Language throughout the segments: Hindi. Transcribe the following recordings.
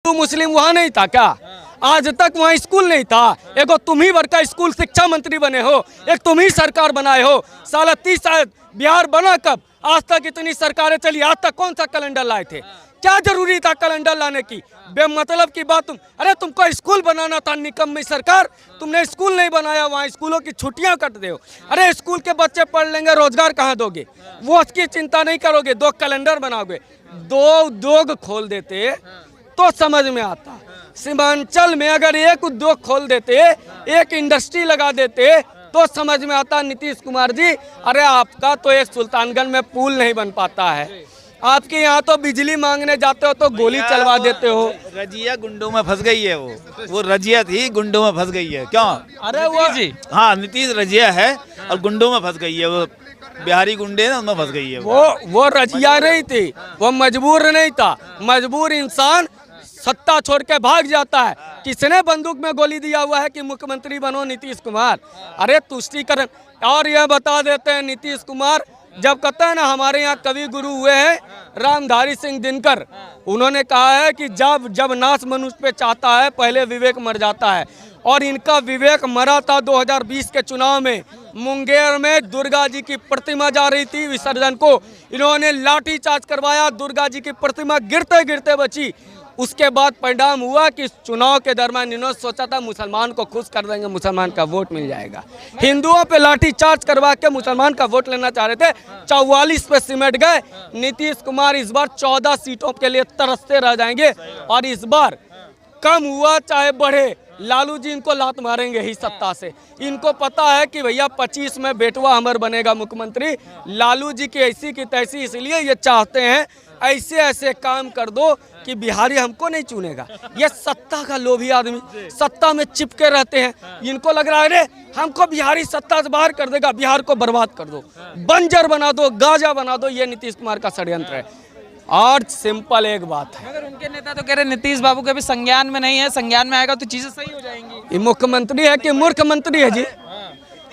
हिंदू मुस्लिम वहाँ नहीं था क्या? आज तक वहाँ स्कूल नहीं था। एगो तुम ही बड़का स्कूल शिक्षा मंत्री बने हो, एक तुम ही सरकार बनाए हो। साला 30 साल बिहार बना कब? आज तक इतनी सरकारें चली, आज तक कौन सा कैलेंडर लाए थे? क्या जरूरी था कैलेंडर लाने की? बेमतलब की बात। अरे तुमको स्कूल बनाना था निकम्मी सरकार, तुमने स्कूल नहीं बनाया, वहाँ स्कूलों की छुट्टियां कट दो। अरे स्कूल के बच्चे पढ़ लेंगे, रोजगार कहाँ दोगे? वो उसकी चिंता नहीं करोगे, 2 कैलेंडर बनाओगे। 2 उद्योग खोल देते तो समझ में आता। सीमांचल में अगर एक उद्योग खोल देते, एक इंडस्ट्री लगा देते तो समझ में आता। नीतीश कुमार जी, अरे आपका तो एक सुल्तानगंज में पुल नहीं बन पाता है, आपके यहाँ तो बिजली मांगने जाते हो तो गोली चलवा देते हो। रजिया गुंडों में फंस गई है, वो रजिया थी गुंडों में फंस गई है। क्यों? अरे वो जी, हाँ, नीतीश रजिया है और गुंडों में फंस गई है। वो बिहारी गुंडे ना, उनमें फंस गई है। वो रजिया नहीं थी, वो मजबूर नहीं था। मजबूर इंसान सत्ता छोड़ के भाग जाता है। किसने बंदूक में गोली दिया हुआ है कि मुख्यमंत्री बनो नीतीश कुमार? अरे तुष्टीकरण। और यह बता देते हैं नीतीश कुमार जब कहता है ना, हमारे यहाँ कवि गुरु हुए हैं रामधारी सिंह दिनकर, उन्होंने कहा है कि जब नाश मनुष्य पे चाहता है पहले विवेक मर जाता है। और इनका विवेक मरा था 2020 के चुनाव में। मुंगेर में दुर्गा जी की प्रतिमा जा रही थी विसर्जन को, इन्होंने लाठीचार्ज करवाया, दुर्गा जी की प्रतिमा गिरते गिरते बची। उसके बाद परिणाम हुआ कि चुनाव के दरमियान इन्होंने सोचा था मुसलमान को खुश कर देंगे, मुसलमान का वोट मिल जाएगा। हिंदुओं पे लाठीचार्ज करवा के मुसलमान का वोट लेना चाह रहे थे, 44 पे सिमट गए। नीतीश कुमार इस बार 14 सीटों के लिए तरसते रह जाएंगे। और इस बार कम हुआ चाहे बढ़े, लालू जी इनको लात मारेंगे ही सत्ता से। इनको पता है कि भैया 25 में बेटवा अमर बनेगा मुख्यमंत्री। लालू जी की ऐसी की तैसी, इसलिए ये चाहते हैं ऐसे ऐसे काम कर दो कि बिहारी हमको नहीं चुनेगा। ये सत्ता का लोभी आदमी सत्ता में चिपके रहते हैं। इनको लग रहा है रे हमको बिहारी सत्ता से बाहर कर देगा, बिहार को बर्बाद कर दो, बंजर बना दो, गाजा बना दो। ये नीतीश कुमार का षड्यंत्र है। और सिंपल एक बात है, मगर उनके नेता तो कह रहे नीतीश बाबू के भी संज्ञान में नहीं है, संज्ञान में आएगा तो चीजें सही हो जाएंगी। ये मुख्यमंत्री है कि मूर्ख मंत्री है जी?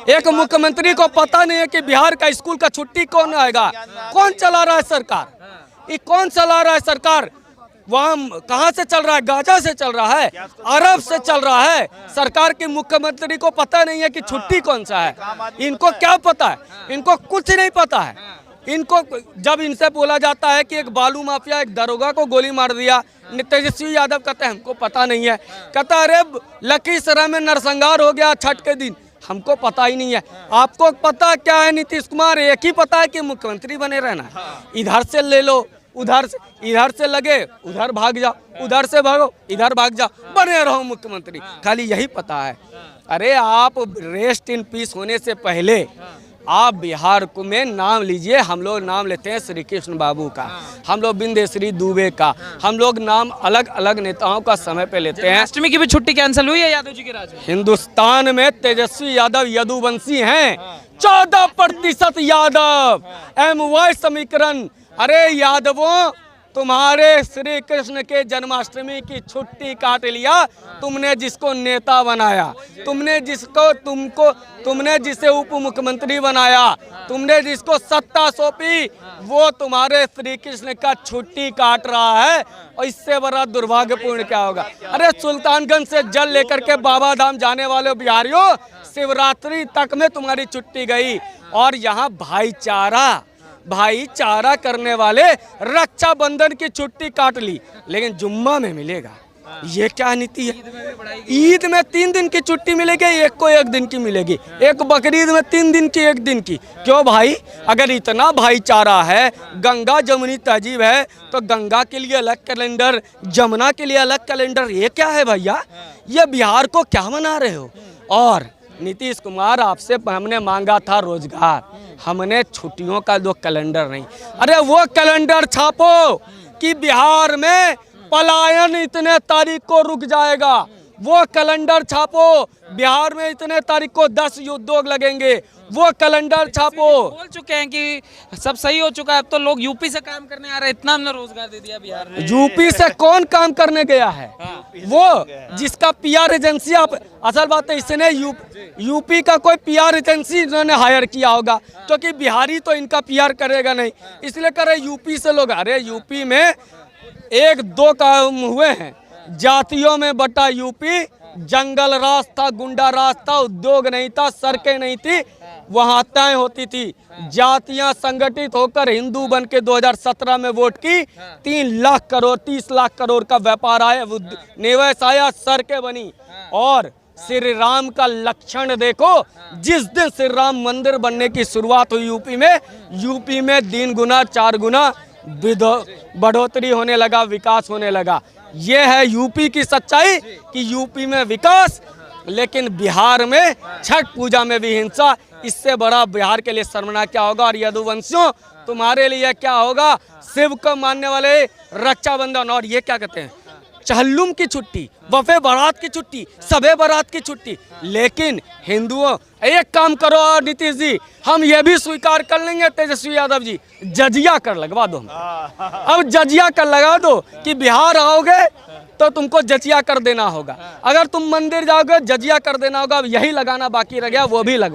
एक मुख्यमंत्री को पता नहीं है कि बिहार का स्कूल का छुट्टी कौन आएगा? कौन चला रहा है सरकार? ये कौन चला रहा है सरकार? वहाँ कहाँ से चल रहा है? गाजा से चल रहा है, अरब से चल रहा है। सरकार के मुख्यमंत्री को पता नहीं है कि छुट्टी कौन सा है। इनको क्या पता है? इनको कुछ नहीं पता है। इनको जब इनसे बोला जाता है कि एक बालू माफिया एक दरोगा को गोली मार दिया, तेजस्वी यादव कहते हैं हमको पता नहीं है। कहता अरे लखीसराय में नरसंहार हो गया छठ के दिन, हमको पता ही नहीं है। आपको पता क्या है नीतीश कुमार? एक ही पता है कि मुख्यमंत्री बने रहना। इधर से ले लो, उधर से, इधर से लगे उधर भाग जाओ, उधर से भागो इधर भाग जाओ, बने रहो मुख्यमंत्री, खाली यही पता है। अरे आप रेस्ट इन पीस होने से पहले आप बिहार को में नाम लीजिए। हम लोग नाम लेते हैं श्री कृष्ण बाबू का, हम लोग बिंदेश्वरी दुबे का, हम लोग नाम अलग अलग नेताओं का समय पे लेते हैं। अष्टमी की भी छुट्टी कैंसिल हुई है यादव जी के राज में। हिंदुस्तान में तेजस्वी यादव यदुवंशी हैं, 14% यादव, MY समीकरण। अरे यादवों, तुम्हारे श्री कृष्ण के जन्माष्टमी की छुट्टी काट लिया तुमने, जिसको नेता बनाया, तुमने जिसे उप मुख्यमंत्री बनाया, तुमने जिसको सत्ता सौंपी, वो तुम्हारे श्री कृष्ण का छुट्टी काट रहा है। और इससे बड़ा दुर्भाग्यपूर्ण क्या होगा? अरे सुल्तानगंज से जल लेकर के बाबा धाम जाने वाले बिहारियों, शिवरात्रि तक में तुम्हारी छुट्टी गई। और यहाँ भाईचारा करने वाले रक्षाबंधन की छुट्टी काट ली, लेकिन जुम्मा में मिलेगा। ये क्या नीति है? ईद में 3 दिन की छुट्टी मिलेगी, एक को 1 दिन की मिलेगी, एक बकरीद में 3 दिन की 1 दिन की। क्यों भाई? अगर इतना भाईचारा है, गंगा जमुनी तहजीब है, तो गंगा के लिए अलग कैलेंडर, जमुना के लिए अलग कैलेंडर। ये क्या है भैया? ये बिहार को क्या मना रहे हो? और नीतीश कुमार, आपसे हमने मांगा था रोजगार, हमने छुट्टियों का 2 कैलेंडर नहीं। अरे वो कैलेंडर छापो कि बिहार में पलायन इतने तारीख को रुक जाएगा। वो कैलेंडर छापो, बिहार में इतने तारीख को 10 उद्योग लगेंगे। वो कैलेंडर छापो। बोल चुके हैं कि सब सही हो चुका है, अब तो लोग यूपी से काम करने आ रहे हैं, इतना हमने रोजगार दे दिया बिहार में। यूपी से कौन काम करने गया है? वो जिसका PR एजेंसी, आप असल बात है, इसने यूपी का कोई PR एजेंसी इन्होंने हायर किया होगा, क्योंकि बिहारी तो इनका PR करेगा नहीं, इसलिए कर रहे यूपी से लोग। अरे यूपी में 1-2 काम हुए हैं, जातियों में बटा यूपी, जंगल राज था, गुंडा राज था, उद्योग नहीं था, सड़कें नहीं थी, वहां हत्याएं होती थी। जातियां संगठित होकर हिंदू बन के 2017 में वोट की, 3 लाख करोड़ 30 लाख करोड़ का व्यापार आया, निवेश आया, सड़कें बनी। और श्री राम का लक्षण देखो, जिस दिन श्री राम मंदिर बनने की शुरुआत हुई यूपी में 3 गुना 4 गुना बढ़ोतरी होने लगा, विकास होने लगा। ये है यूपी की सच्चाई कि यूपी में विकास, लेकिन बिहार में छठ पूजा में भी हिंसा। इससे बड़ा बिहार के लिए शर्मनाक क्या होगा। और यदुवंशियों, तुम्हारे लिए क्या होगा। शिव को मानने वाले रक्षाबंधन, और ये क्या कहते हैं, चहल्लुम की छुट्टी, वफे बारात की छुट्टी, सबे बारात की छुट्टी। लेकिन हिंदुओं, एक काम करो और नीतीश जी, हम ये भी स्वीकार कर लेंगे, तेजस्वी यादव जी, जजिया कर लगवा दो। अब जजिया कर लगा दो कि बिहार आओगे तो तुमको जजिया कर देना होगा, अगर तुम मंदिर जाओगे जजिया कर देना होगा। अब यही लगाना बाकी रह गया, वो भी लगवा।